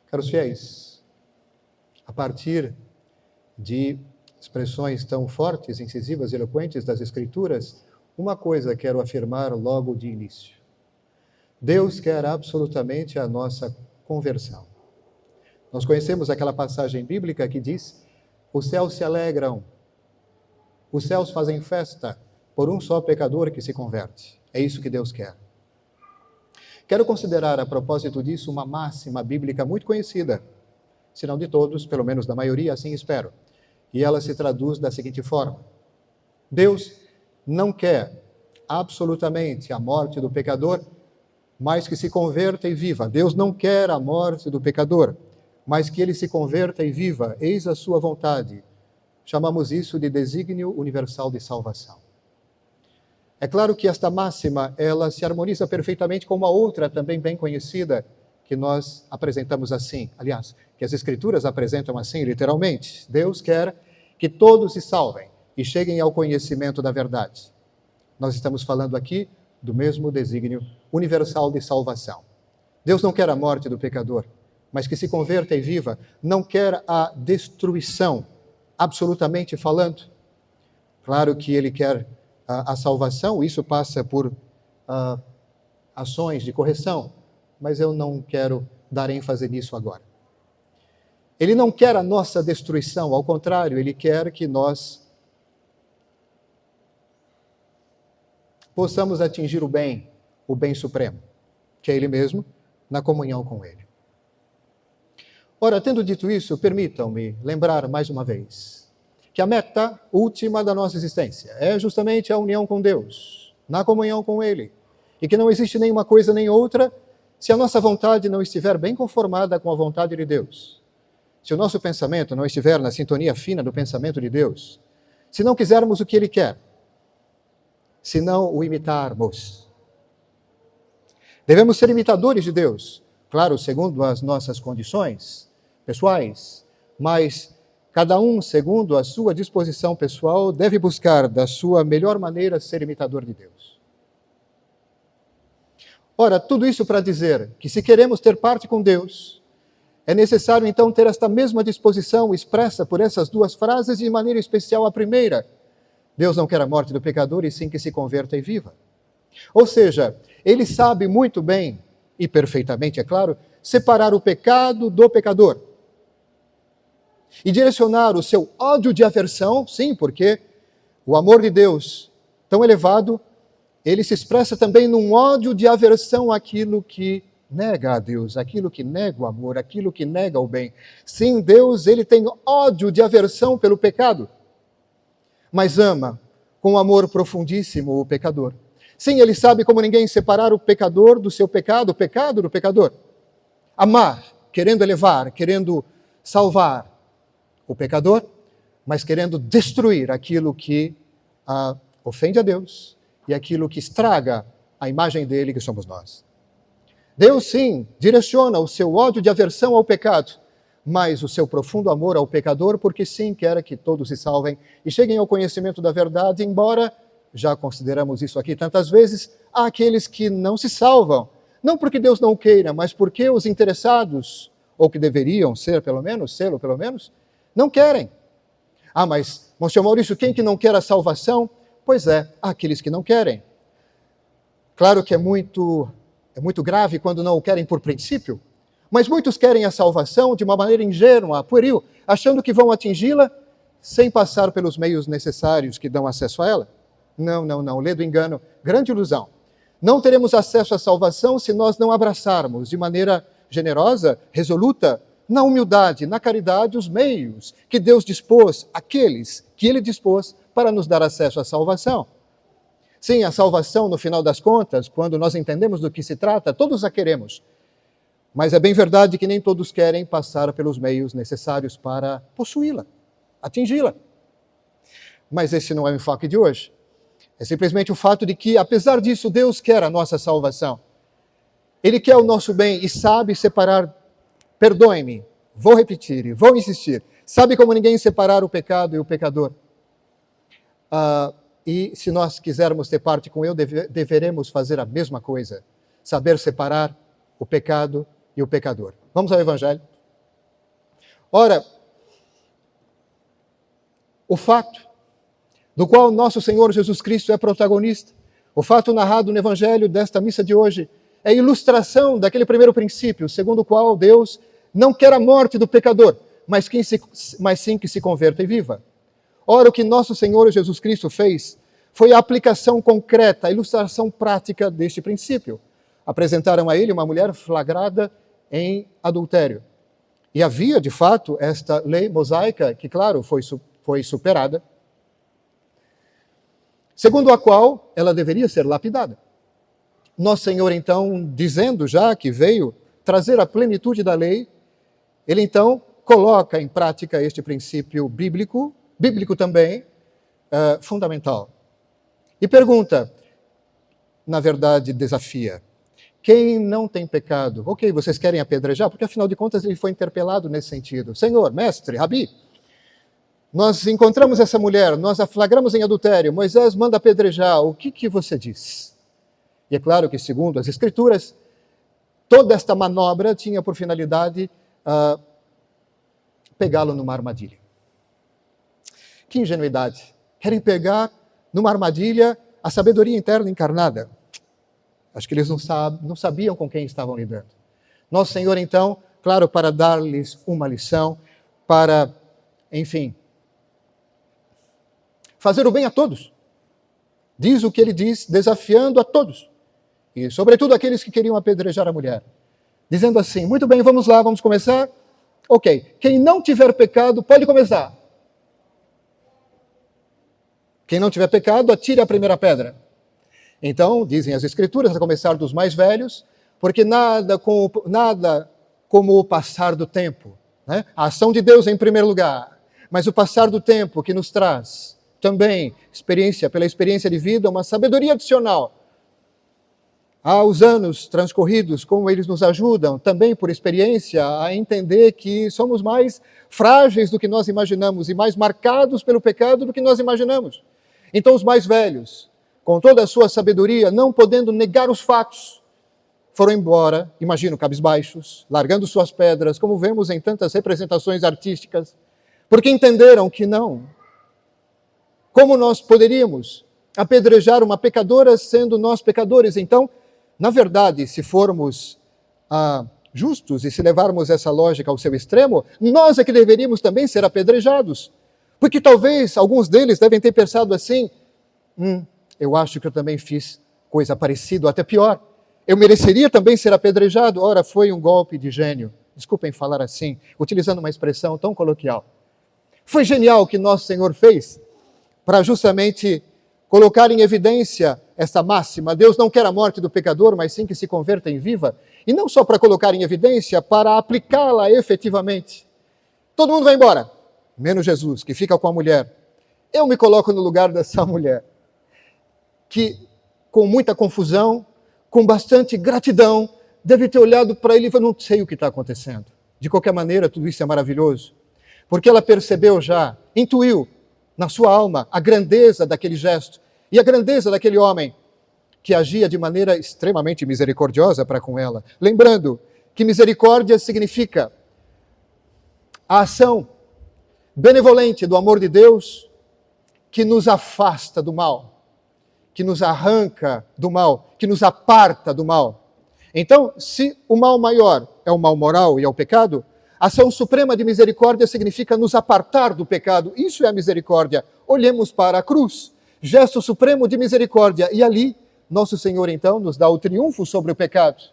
Caros fiéis, a partir de expressões tão fortes, incisivas e eloquentes das Escrituras, uma coisa quero afirmar logo de início. Deus quer absolutamente a nossa conversão. Nós conhecemos aquela passagem bíblica que diz: os céus se alegram, os céus fazem festa por um só pecador que se converte. É isso que Deus quer. Quero considerar, a propósito disso, uma máxima bíblica muito conhecida, se não de todos, pelo menos da maioria, assim espero. E ela se traduz da seguinte forma: Deus não quer absolutamente a morte do pecador, mas que se converta e viva. Deus não quer a morte do pecador, mas que ele se converta e viva. Eis a sua vontade. Chamamos isso de desígnio universal de salvação. É claro que esta máxima, ela se harmoniza perfeitamente com uma outra também bem conhecida, que nós apresentamos assim, aliás, que as Escrituras apresentam assim, literalmente. Deus quer que todos se salvem e cheguem ao conhecimento da verdade. Nós estamos falando aqui do mesmo desígnio universal de salvação. Deus não quer a morte do pecador, mas que se converta e viva. Não quer a destruição, absolutamente falando. Claro que ele quer a salvação, isso passa por ações de correção, mas eu não quero dar ênfase nisso agora. Ele não quer a nossa destruição, ao contrário, ele quer que nós possamos atingir o bem supremo, que é ele mesmo, na comunhão com ele. Ora, tendo dito isso, permitam-me lembrar mais uma vez que a meta última da nossa existência é justamente a união com Deus, na comunhão com ele, e que não existe nenhuma coisa nem outra se a nossa vontade não estiver bem conformada com a vontade de Deus. Se o nosso pensamento não estiver na sintonia fina do pensamento de Deus, se não quisermos o que ele quer, se não o imitarmos. Devemos ser imitadores de Deus, claro, segundo as nossas condições pessoais, mas cada um, segundo a sua disposição pessoal, deve buscar da sua melhor maneira ser imitador de Deus. Ora, tudo isso para dizer que se queremos ter parte com Deus, é necessário então ter esta mesma disposição expressa por essas duas frases, e de maneira especial a primeira: Deus não quer a morte do pecador, e sim que se converta e viva. Ou seja, ele sabe muito bem, e perfeitamente, é claro, separar o pecado do pecador. E direcionar o seu ódio de aversão, sim, porque o amor de Deus, tão elevado, ele se expressa também num ódio de aversão àquilo que nega a Deus, aquilo que nega o amor, aquilo que nega o bem. Sim, Deus, ele tem ódio de aversão pelo pecado, mas ama com amor profundíssimo o pecador. Sim, ele sabe como ninguém separar o pecador do seu pecado, o pecado do pecador. Amar, querendo elevar, querendo salvar o pecador, mas querendo destruir aquilo que ofende a Deus e aquilo que estraga a imagem dele, que somos nós. Deus, sim, direciona o seu ódio de aversão ao pecado, mas o seu profundo amor ao pecador, porque sim, quer que todos se salvem e cheguem ao conhecimento da verdade, embora, já consideramos isso aqui tantas vezes, há aqueles que não se salvam, não porque Deus não queira, mas porque os interessados, ou que deveriam ser pelo menos, não querem. Mas, Monsenhor Maurício, quem que não quer a salvação? Pois é, há aqueles que não querem. Claro que é muito grave quando não o querem por princípio, mas muitos querem a salvação de uma maneira ingênua, pueril, achando que vão atingi-la sem passar pelos meios necessários que dão acesso a ela. Não, lê do engano, grande ilusão. Não teremos acesso à salvação se nós não abraçarmos de maneira generosa, resoluta, na humildade, na caridade, os meios que Deus dispôs, aqueles que ele dispôs para nos dar acesso à salvação. Sim, a salvação, no final das contas, quando nós entendemos do que se trata, todos a queremos. Mas é bem verdade que nem todos querem passar pelos meios necessários para possuí-la, atingi-la. Mas esse não é o enfoque de hoje. É simplesmente o fato de que, apesar disso, Deus quer a nossa salvação. Ele quer o nosso bem e sabe separar, perdoe-me, vou repetir e vou insistir, sabe como ninguém separar o pecado e o pecador. E se nós quisermos ter parte com ele, deveremos fazer a mesma coisa, saber separar o pecado e o pecador. Vamos ao Evangelho. Ora, o fato do qual nosso Senhor Jesus Cristo é protagonista, o fato narrado no Evangelho desta missa de hoje, é ilustração daquele primeiro princípio, segundo o qual Deus não quer a morte do pecador, mas sim que se converta e viva. Ora, o que nosso Senhor Jesus Cristo fez foi a aplicação concreta, a ilustração prática deste princípio. Apresentaram a ele uma mulher flagrada em adultério. E havia, de fato, esta lei mosaica, que, claro, foi superada, segundo a qual ela deveria ser lapidada. Nosso Senhor, então, dizendo já que veio trazer a plenitude da lei, ele, então, coloca em prática este princípio bíblico também, fundamental. E pergunta, na verdade, desafia: quem não tem pecado? Ok, vocês querem apedrejar? Porque, afinal de contas, ele foi interpelado nesse sentido. Senhor, mestre, rabi, nós encontramos essa mulher, nós a flagramos em adultério, Moisés manda apedrejar, o que você diz? E é claro que, segundo as Escrituras, toda esta manobra tinha por finalidade pegá-lo numa armadilha. Que ingenuidade! Querem pegar numa armadilha a sabedoria interna encarnada. Acho que eles não sabiam com quem estavam lidando. Nosso Senhor, então, claro, para dar-lhes uma lição, para, enfim, fazer o bem a todos. Diz o que ele diz, desafiando a todos. E, sobretudo, aqueles que queriam apedrejar a mulher. Dizendo assim: muito bem, vamos lá, vamos começar? Ok, quem não tiver pecado, pode começar. Quem não tiver pecado, atire a primeira pedra. Então, dizem as Escrituras, a começar dos mais velhos, porque nada como o passar do tempo. Né? A ação de Deus é em primeiro lugar, mas o passar do tempo que nos traz também pela experiência de vida, uma sabedoria adicional. Aos anos transcorridos, como eles nos ajudam, também por experiência, a entender que somos mais frágeis do que nós imaginamos e mais marcados pelo pecado do que nós imaginamos. Então, os mais velhos, com toda a sua sabedoria, não podendo negar os fatos, foram embora, imagino, cabisbaixos, largando suas pedras, como vemos em tantas representações artísticas, porque entenderam que não. Como nós poderíamos apedrejar uma pecadora sendo nós pecadores? Então, na verdade, se formos justos e se levarmos essa lógica ao seu extremo, nós é que deveríamos também ser apedrejados. Porque talvez alguns deles devem ter pensado assim: eu acho que eu também fiz coisa parecida, ou até pior. Eu mereceria também ser apedrejado. Ora, foi um golpe de gênio. Desculpem falar assim, utilizando uma expressão tão coloquial. Foi genial o que nosso Senhor fez para justamente colocar em evidência essa máxima: Deus não quer a morte do pecador, mas sim que se converta em viva. E não só para colocar em evidência, para aplicá-la efetivamente. Todo mundo vai embora, menos Jesus, que fica com a mulher. Eu me coloco no lugar dessa mulher, que com muita confusão, com bastante gratidão, deve ter olhado para ele e falado: não sei o que está acontecendo. De qualquer maneira, tudo isso é maravilhoso, porque ela percebeu já, intuiu na sua alma a grandeza daquele gesto e a grandeza daquele homem que agia de maneira extremamente misericordiosa para com ela. Lembrando que misericórdia significa a ação benevolente do amor de Deus que nos afasta do mal, que nos arranca do mal, que nos aparta do mal. Então, se o mal maior é o mal moral e é o pecado, a ação suprema de misericórdia significa nos apartar do pecado. Isso é a misericórdia. Olhemos para a cruz, gesto supremo de misericórdia. E ali, nosso Senhor, então, nos dá o triunfo sobre o pecado.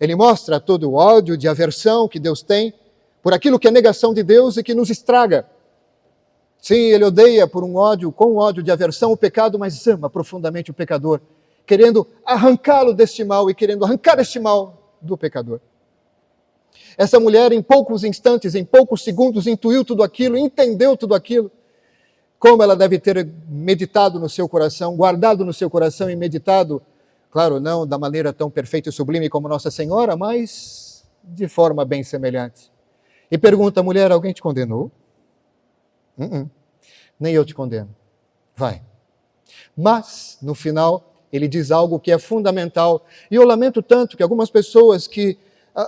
Ele mostra todo o ódio de aversão que Deus tem por aquilo que é negação de Deus e que nos estraga. Sim, ele odeia com ódio de aversão o pecado, mas ama profundamente o pecador, querendo arrancá-lo deste mal e querendo arrancar este mal do pecador. Essa mulher, em poucos instantes, em poucos segundos, intuiu tudo aquilo, entendeu tudo aquilo. Como ela deve ter meditado no seu coração, guardado no seu coração e meditado, claro, não da maneira tão perfeita e sublime como Nossa Senhora, mas de forma bem semelhante. E pergunta: mulher, alguém te condenou? Nem eu te condeno. Vai. Mas, no final, ele diz algo que é fundamental. E eu lamento tanto que algumas pessoas que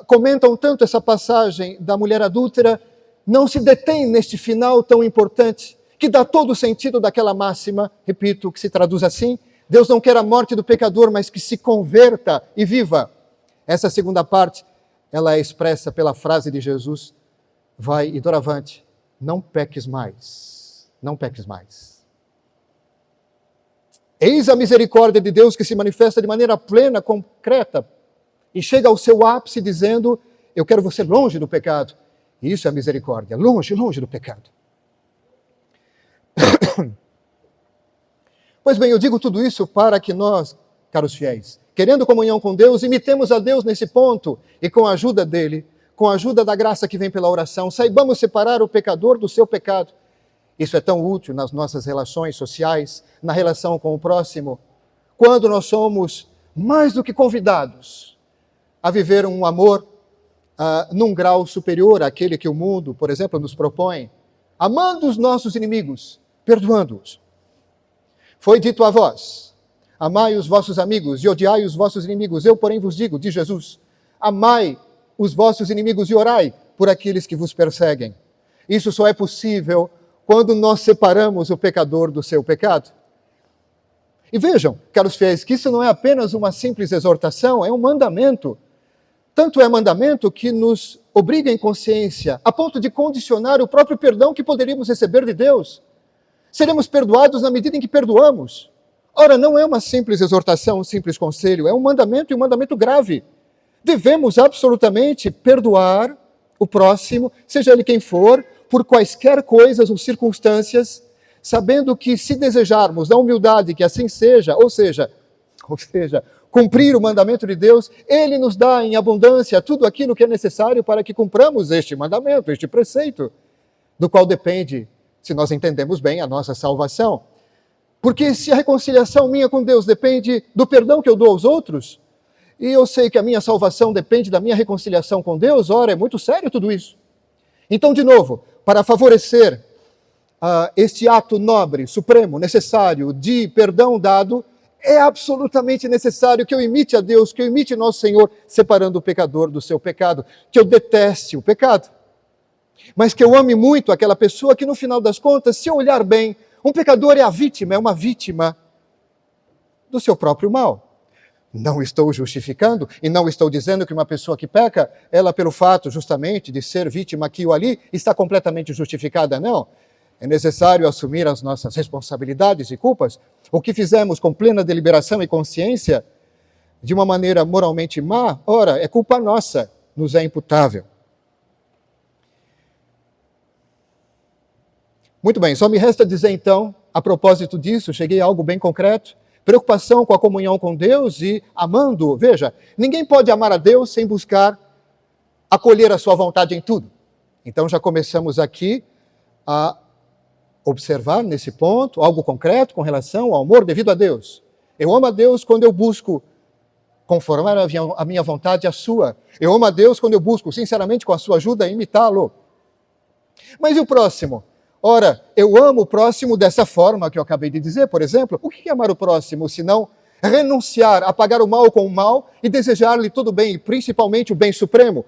comentam tanto essa passagem da mulher adúltera não se detém neste final tão importante, que dá todo o sentido daquela máxima, repito, que se traduz assim: Deus não quer a morte do pecador, mas que se converta e viva. Essa segunda parte, ela é expressa pela frase de Jesus: vai e doravante, não peques mais, não peques mais. Eis a misericórdia de Deus que se manifesta de maneira plena, concreta, e chega ao seu ápice dizendo: eu quero você longe do pecado. E isso é a misericórdia, longe, longe do pecado. Pois bem, eu digo tudo isso para que nós, caros fiéis, querendo comunhão com Deus, imitemos a Deus nesse ponto e com a ajuda dele, com a ajuda da graça que vem pela oração, saibamos separar o pecador do seu pecado. Isso é tão útil nas nossas relações sociais, na relação com o próximo, quando nós somos mais do que convidados a viver um amor num grau superior àquele que o mundo, por exemplo, nos propõe, amando os nossos inimigos, perdoando-os. Foi dito a vós: amai os vossos amigos e odiai os vossos inimigos. Eu, porém, vos digo, diz Jesus, amai os vossos inimigos e orai por aqueles que vos perseguem. Isso só é possível quando nós separamos o pecador do seu pecado. E vejam, caros fiéis, que isso não é apenas uma simples exortação, é um mandamento. Tanto é mandamento que nos obriga em consciência, a ponto de condicionar o próprio perdão que poderíamos receber de Deus. Seremos perdoados na medida em que perdoamos. Ora, não é uma simples exortação, um simples conselho, é um mandamento, e um mandamento grave. Devemos absolutamente perdoar o próximo, seja ele quem for, por quaisquer coisas ou circunstâncias, sabendo que se desejarmos na humildade que assim seja, ou seja, cumprir o mandamento de Deus, Ele nos dá em abundância tudo aquilo que é necessário para que cumpramos este mandamento, este preceito, do qual depende, se nós entendemos bem, a nossa salvação. Porque se a reconciliação minha com Deus depende do perdão que eu dou aos outros, e eu sei que a minha salvação depende da minha reconciliação com Deus, ora, é muito sério tudo isso. Então, de novo, para favorecer este ato nobre, supremo, necessário de perdão dado, é absolutamente necessário que eu imite a Deus, que eu imite nosso Senhor, separando o pecador do seu pecado, que eu deteste o pecado, mas que eu ame muito aquela pessoa que, no final das contas, se eu olhar bem, um pecador é a vítima, é uma vítima do seu próprio mal. Não estou justificando e não estou dizendo que uma pessoa que peca, ela, pelo fato justamente de ser vítima aqui ou ali, está completamente justificada, não. É necessário assumir as nossas responsabilidades e culpas. O que fizemos com plena deliberação e consciência, de uma maneira moralmente má, ora, é culpa nossa, nos é imputável. Muito bem, só me resta dizer então, a propósito disso, cheguei a algo bem concreto, preocupação com a comunhão com Deus e amando. Veja, ninguém pode amar a Deus sem buscar acolher a sua vontade em tudo. Então já começamos aqui a observar nesse ponto algo concreto com relação ao amor devido a Deus. Eu amo a Deus quando eu busco conformar a minha vontade à sua. Eu amo a Deus quando eu busco, sinceramente, com a sua ajuda, imitá-lo. Mas e o próximo? Ora, eu amo o próximo dessa forma que eu acabei de dizer, por exemplo. O que é amar o próximo, senão renunciar a pagar o mal com o mal e desejar-lhe todo o bem, e principalmente o bem supremo,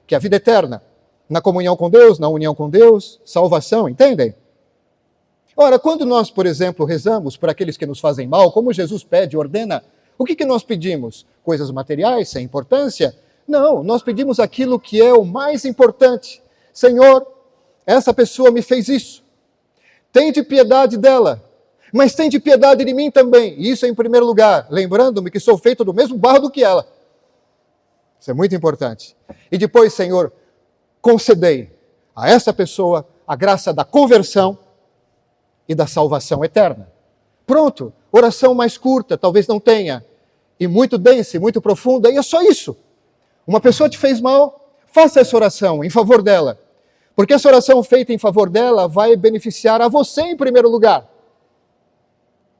que é a vida eterna, na comunhão com Deus, na união com Deus, salvação, entendem? Ora, quando nós, por exemplo, rezamos por aqueles que nos fazem mal, como Jesus pede, ordena, o que nós pedimos? Coisas materiais, sem importância? Não, nós pedimos aquilo que é o mais importante. Senhor, essa pessoa me fez isso. Tende piedade dela, mas tende piedade de mim também. E isso em primeiro lugar, lembrando-me que sou feito do mesmo barro do que ela. Isso é muito importante. E depois, Senhor, concedei a essa pessoa a graça da conversão e da salvação eterna. Pronto, oração mais curta, talvez não tenha, e muito densa, e muito profunda, e é só isso. Uma pessoa te fez mal, faça essa oração em favor dela. Porque essa oração feita em favor dela vai beneficiar a você em primeiro lugar.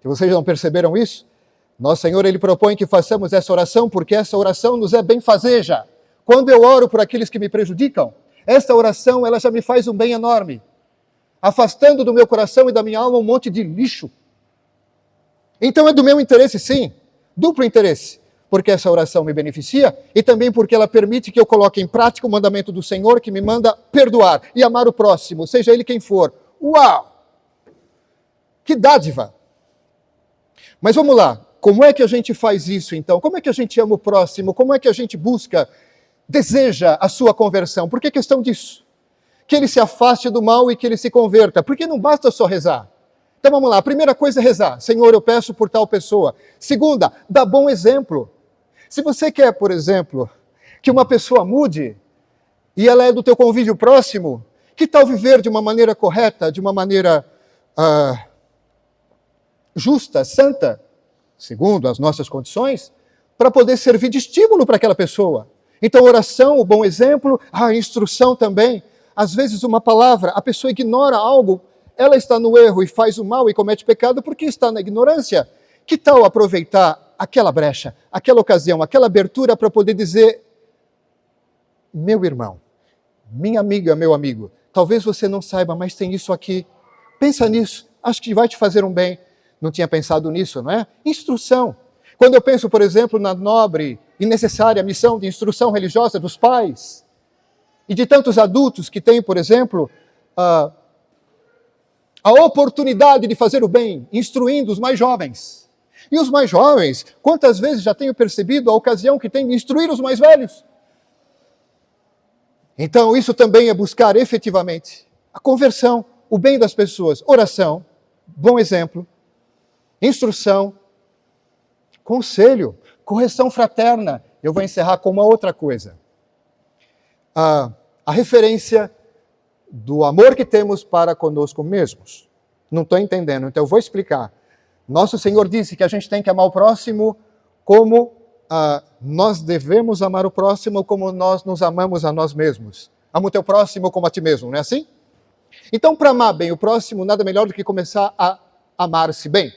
Se vocês não perceberam isso, nosso Senhor, Ele propõe que façamos essa oração porque essa oração nos é benfazeja. Quando eu oro por aqueles que me prejudicam, essa oração ela já me faz um bem enorme, afastando do meu coração e da minha alma um monte de lixo. Então é do meu interesse, sim, duplo interesse. porque essa oração me beneficia e também porque ela permite que eu coloque em prática o mandamento do Senhor que me manda perdoar e amar o próximo, seja ele quem for. Uau! Que dádiva! Mas vamos lá, como é que a gente faz isso então? Como é que a gente ama o próximo? Como é que a gente busca, deseja a sua conversão? Por que questão disso? Que ele se afaste do mal e que ele se converta. Porque não basta só rezar. Então vamos lá, a primeira coisa é rezar. Senhor, eu peço por tal pessoa. Segunda, dá bom exemplo. Se você quer, por exemplo, que uma pessoa mude e ela é do teu convívio próximo, que tal viver de uma maneira correta, de uma maneira justa, santa, segundo as nossas condições, para poder servir de estímulo para aquela pessoa. Então, oração, o bom exemplo, a instrução também. Às vezes uma palavra, a pessoa ignora algo, ela está no erro e faz o mal e comete pecado porque está na ignorância. Que tal aproveitar aquela brecha, aquela ocasião, aquela abertura para poder dizer: meu irmão, minha amiga, meu amigo, talvez você não saiba, mas tem isso aqui. Pensa nisso, acho que vai te fazer um bem. Não tinha pensado nisso, não é? Instrução. Quando eu penso, por exemplo, na nobre e necessária missão de instrução religiosa dos pais e de tantos adultos que têm, por exemplo, a oportunidade de fazer o bem, instruindo os mais jovens. E os mais jovens, quantas vezes já tenho percebido a ocasião que tem de instruir os mais velhos? Então, isso também é buscar efetivamente a conversão, o bem das pessoas, oração, bom exemplo, instrução, conselho, correção fraterna. Eu vou encerrar com uma outra coisa. A referência do amor que temos para conosco mesmos. Não estou entendendo, então eu vou explicar. Nosso Senhor disse que a gente tem que amar o próximo como nós devemos amar o próximo, como nós nos amamos a nós mesmos. Ama o teu próximo como a ti mesmo, não é assim? Então, para amar bem o próximo, nada melhor do que começar a amar-se bem.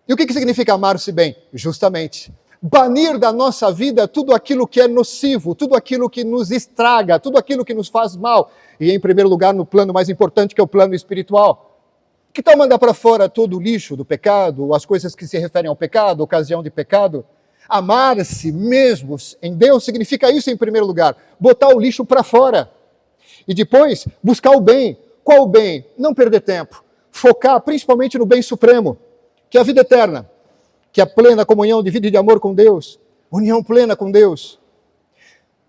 E o que significa amar-se bem? Justamente, banir da nossa vida tudo aquilo que é nocivo, tudo aquilo que nos estraga, tudo aquilo que nos faz mal. E, em primeiro lugar, no plano mais importante, que é o plano espiritual. Que tal mandar para fora todo o lixo do pecado, as coisas que se referem ao pecado, ocasião de pecado? Amar-se mesmo em Deus significa isso em primeiro lugar, botar o lixo para fora. E depois, buscar o bem. Qual o bem? Não perder tempo. Focar principalmente no bem supremo, que é a vida eterna, que é a plena comunhão de vida e de amor com Deus, união plena com Deus.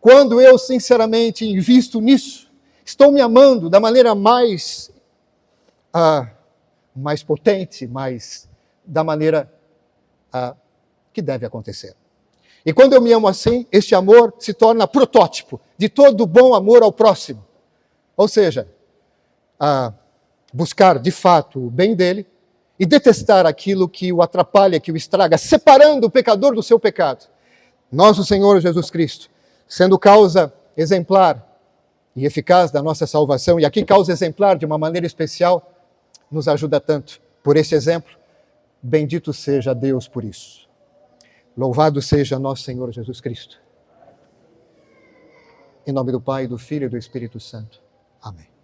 Quando eu sinceramente invisto nisso, estou me amando da maneira mais potente, da maneira que deve acontecer. E quando eu me amo assim, este amor se torna protótipo de todo bom amor ao próximo. Ou seja, buscar de fato o bem dele e detestar aquilo que o atrapalha, que o estraga, separando o pecador do seu pecado. Nosso Senhor Jesus Cristo, sendo causa exemplar e eficaz da nossa salvação, e aqui causa exemplar de uma maneira especial, nos ajuda tanto por esse exemplo. Bendito seja Deus por isso. Louvado seja nosso Senhor Jesus Cristo. Em nome do Pai, do Filho e do Espírito Santo. Amém.